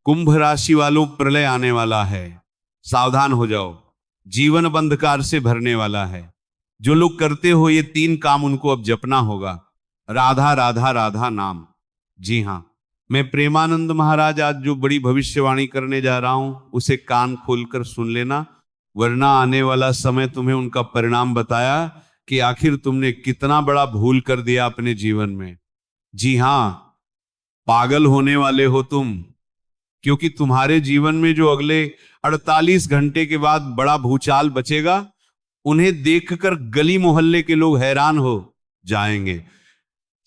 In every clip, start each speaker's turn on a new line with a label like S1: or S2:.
S1: कुंभ राशि वालों, प्रलय आने वाला है, सावधान हो जाओ। जीवन अब अंधकार से भरने वाला है। जो लोग करते हो ये 3 काम उनको अब जपना होगा। राधा राधा राधा नाम। जी हां, मैं प्रेमानंद महाराज आज जो बड़ी भविष्यवाणी करने जा रहा हूं उसे कान खोलकर सुन लेना, वरना आने वाला समय तुम्हें उनका परिणाम बताया कि आखिर तुमने कितना बड़ा भूल कर दिया अपने जीवन में। जी हां, पागल होने वाले हो तुम, क्योंकि तुम्हारे जीवन में जो अगले 48 घंटे के बाद बड़ा भूचाल बचेगा, उन्हें देखकर गली मोहल्ले के लोग हैरान हो जाएंगे।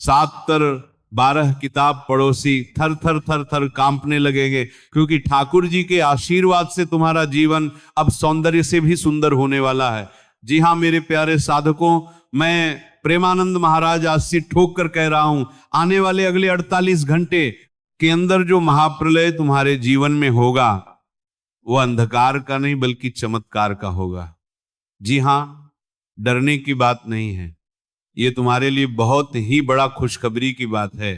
S1: 7 किताब पड़ोसी थर थर थर थर कांपने लगेंगे, क्योंकि ठाकुर जी के आशीर्वाद से तुम्हारा जीवन अब सौंदर्य से भी सुंदर होने वाला है। जी हां मेरे प्यारे साधकों, मैं प्रेमानंद महाराज आज से ठोक कर कह रहा हूं, आने वाले अगले 48 घंटे के अंदर जो महाप्रलय तुम्हारे जीवन में होगा वो अंधकार का नहीं बल्कि चमत्कार का होगा। जी हां, डरने की बात नहीं है, ये तुम्हारे लिए बहुत ही बड़ा खुशखबरी की बात है,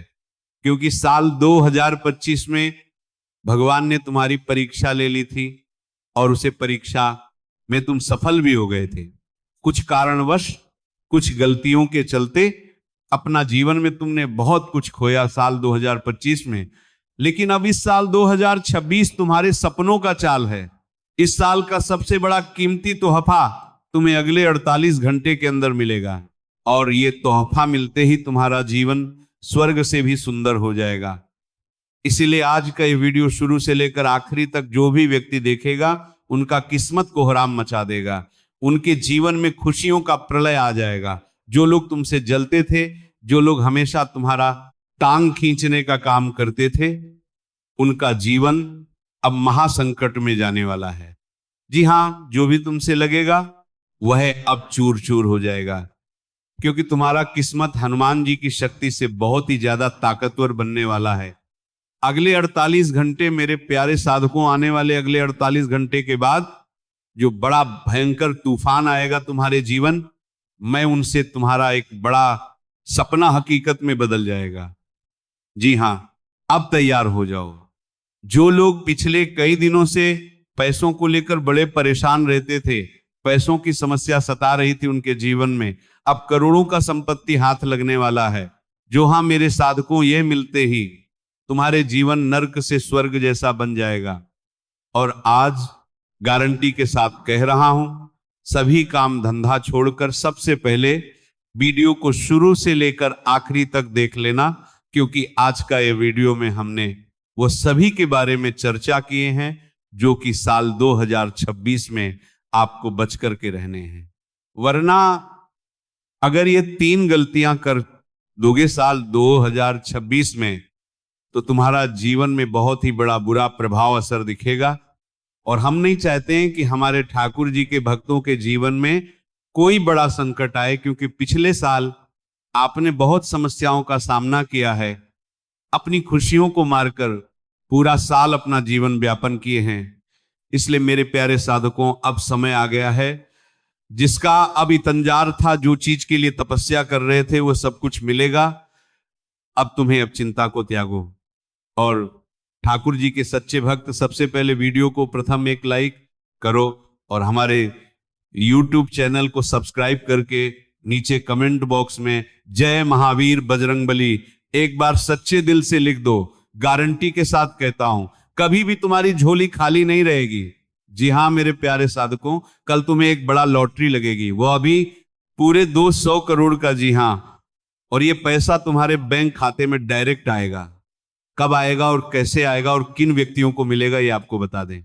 S1: क्योंकि साल 2025 में भगवान ने तुम्हारी परीक्षा ले ली थी और उसे परीक्षा में तुम सफल भी हो गए थे। कुछ कारणवश, कुछ गलतियों के चलते अपना जीवन में तुमने बहुत कुछ खोया साल 2025 में, लेकिन अब इस साल 2026 तुम्हारे सपनों का चाल है। इस साल का सबसे बड़ा कीमती तोहफा तुम्हें अगले 48 घंटे के अंदर मिलेगा, और ये तोहफा मिलते ही तुम्हारा जीवन स्वर्ग से भी सुंदर हो जाएगा। इसीलिए आज का ये वीडियो शुरू से लेकर आखिरी तक जो भी व्यक्ति देखेगा उनका किस्मत को हराम मचा देगा, उनके जीवन में खुशियों का प्रलय आ जाएगा। जो लोग तुमसे जलते थे, जो लोग हमेशा तुम्हारा टांग खींचने का काम करते थे, उनका जीवन अब महासंकट में जाने वाला है। जी हां, जो भी तुमसे लगेगा वह अब चूर चूर हो जाएगा, क्योंकि तुम्हारा किस्मत हनुमान जी की शक्ति से बहुत ही ज्यादा ताकतवर बनने वाला है। अगले 48 घंटे मेरे प्यारे साधकों, आने वाले अगले 48 घंटे के बाद जो बड़ा भयंकर तूफान आएगा तुम्हारे जीवन, मैं उनसे तुम्हारा एक बड़ा सपना हकीकत में बदल जाएगा। जी हां, अब तैयार हो जाओ। जो लोग पिछले कई दिनों से पैसों को लेकर बड़े परेशान रहते थे, पैसों की समस्या सता रही थी उनके जीवन में, अब करोड़ों का संपत्ति हाथ लगने वाला है। जो हां मेरे साधकों, यह मिलते ही तुम्हारे जीवन नर्क से स्वर्ग जैसा बन जाएगा। और आज गारंटी के साथ कह रहा हूं, सभी काम धंधा छोड़कर सबसे पहले वीडियो को शुरू से लेकर आखिरी तक देख लेना, क्योंकि आज का ये वीडियो में हमने वो सभी के बारे में चर्चा किए हैं जो कि साल 2026 में आपको बच करके रहने हैं। वरना अगर ये 3 गलतियां कर दोगे साल 2026 में, तो तुम्हारा जीवन में बहुत ही बड़ा बुरा प्रभाव असर दिखेगा। और हम नहीं चाहते हैं कि हमारे ठाकुर जी के भक्तों के जीवन में कोई बड़ा संकट आए, क्योंकि पिछले साल आपने बहुत समस्याओं का सामना किया है, अपनी खुशियों को मारकर पूरा साल अपना जीवन व्यापन किए हैं। इसलिए मेरे प्यारे साधकों, अब समय आ गया है, जिसका अब इंतजार था, जो चीज के लिए तपस्या कर रहे थे वो सब कुछ मिलेगा। अब तुम्हें अब चिंता को त्यागो, और ठाकुर जी के सच्चे भक्त सबसे पहले वीडियो को प्रथम एक लाइक करो, और हमारे YouTube चैनल को सब्सक्राइब करके नीचे कमेंट बॉक्स में जय महावीर बजरंगबली एक बार सच्चे दिल से लिख दो। गारंटी के साथ कहता हूं, कभी भी तुम्हारी झोली खाली नहीं रहेगी। जी हां मेरे प्यारे साधकों, कल तुम्हें एक बड़ा लॉटरी लगेगी, वो अभी पूरे 200 करोड़ का। जी हां, और ये पैसा तुम्हारे बैंक खाते में डायरेक्ट आएगा। कब आएगा और कैसे आएगा और किन व्यक्तियों को मिलेगा ये आपको बता दें।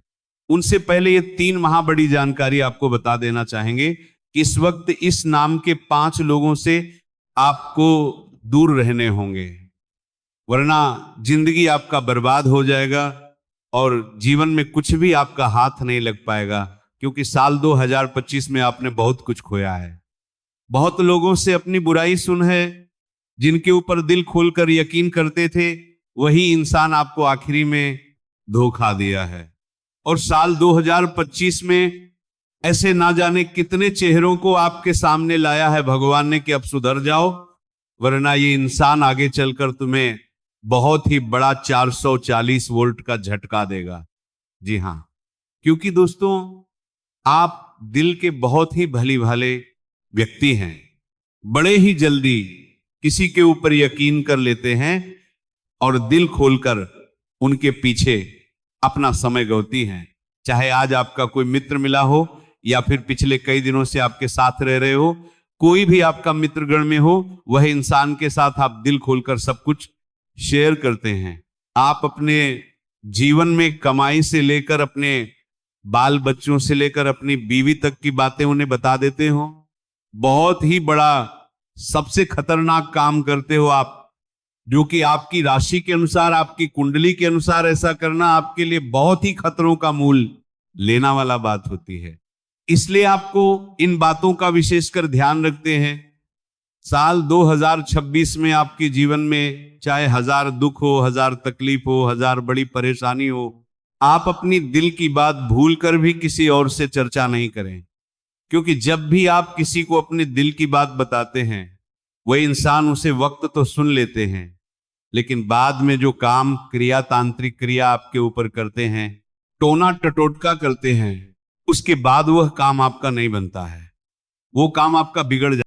S1: उनसे पहले ये 3 महाबड़ी जानकारी आपको बता देना चाहेंगे कि इस वक्त इस नाम के 5 लोगों से आपको दूर रहने होंगे, वरना जिंदगी आपका बर्बाद हो जाएगा और जीवन में कुछ भी आपका हाथ नहीं लग पाएगा, क्योंकि साल 2025 में आपने बहुत कुछ खोया है। बहुत लोगों से अपनी बुराई सुन है, जिनके ऊपर दिल खोलकर यकीन करते थे, वही इंसान आपको आखिरी में धोखा दिया है। और साल 2025 में ऐसे ना जाने कितने चेहरों को आपके सामने लाया है भगवान ने कि अब सुधर जाओ, वरना ये इंसान आगे चलकर तुम्हें बहुत ही बड़ा 440 वोल्ट का झटका देगा। जी हाँ, क्योंकि दोस्तों आप दिल के बहुत ही भली भाले व्यक्ति हैं, बड़े ही जल्दी किसी के ऊपर यकीन कर लेते हैं और दिल खोलकर उनके पीछे अपना समय गंवाती हैं। चाहे आज आपका कोई मित्र मिला हो या फिर पिछले कई दिनों से आपके साथ रह रहे हो, कोई भी आपका मित्रगण में हो, वह इंसान के साथ आप दिल खोलकर सब कुछ शेयर करते हैं। आप अपने जीवन में कमाई से लेकर अपने बाल बच्चों से लेकर अपनी बीवी तक की बातें उन्हें बता देते हो। बहुत ही बड़ा सबसे खतरनाक काम करते हो आप, जो कि आपकी राशि के अनुसार, आपकी कुंडली के अनुसार ऐसा करना आपके लिए बहुत ही खतरों का मूल लेना वाला बात होती है। इसलिए आपको इन बातों का विशेषकर ध्यान रखते हैं। साल 2026 में आपके जीवन में चाहे 1000 दुख हो, 1000 तकलीफ हो, 1000 बड़ी परेशानी हो, आप अपनी दिल की बात भूलकर भी किसी और से चर्चा नहीं करें। क्योंकि जब भी आप किसी को अपने दिल की बात बताते हैं, वह इंसान उसे वक्त तो सुन लेते हैं, लेकिन बाद में जो काम क्रिया, तांत्रिक क्रिया आपके ऊपर करते हैं, टोना टटोटका करते हैं, उसके बाद वह काम आपका नहीं बनता है, वो काम आपका बिगड़ जाता है।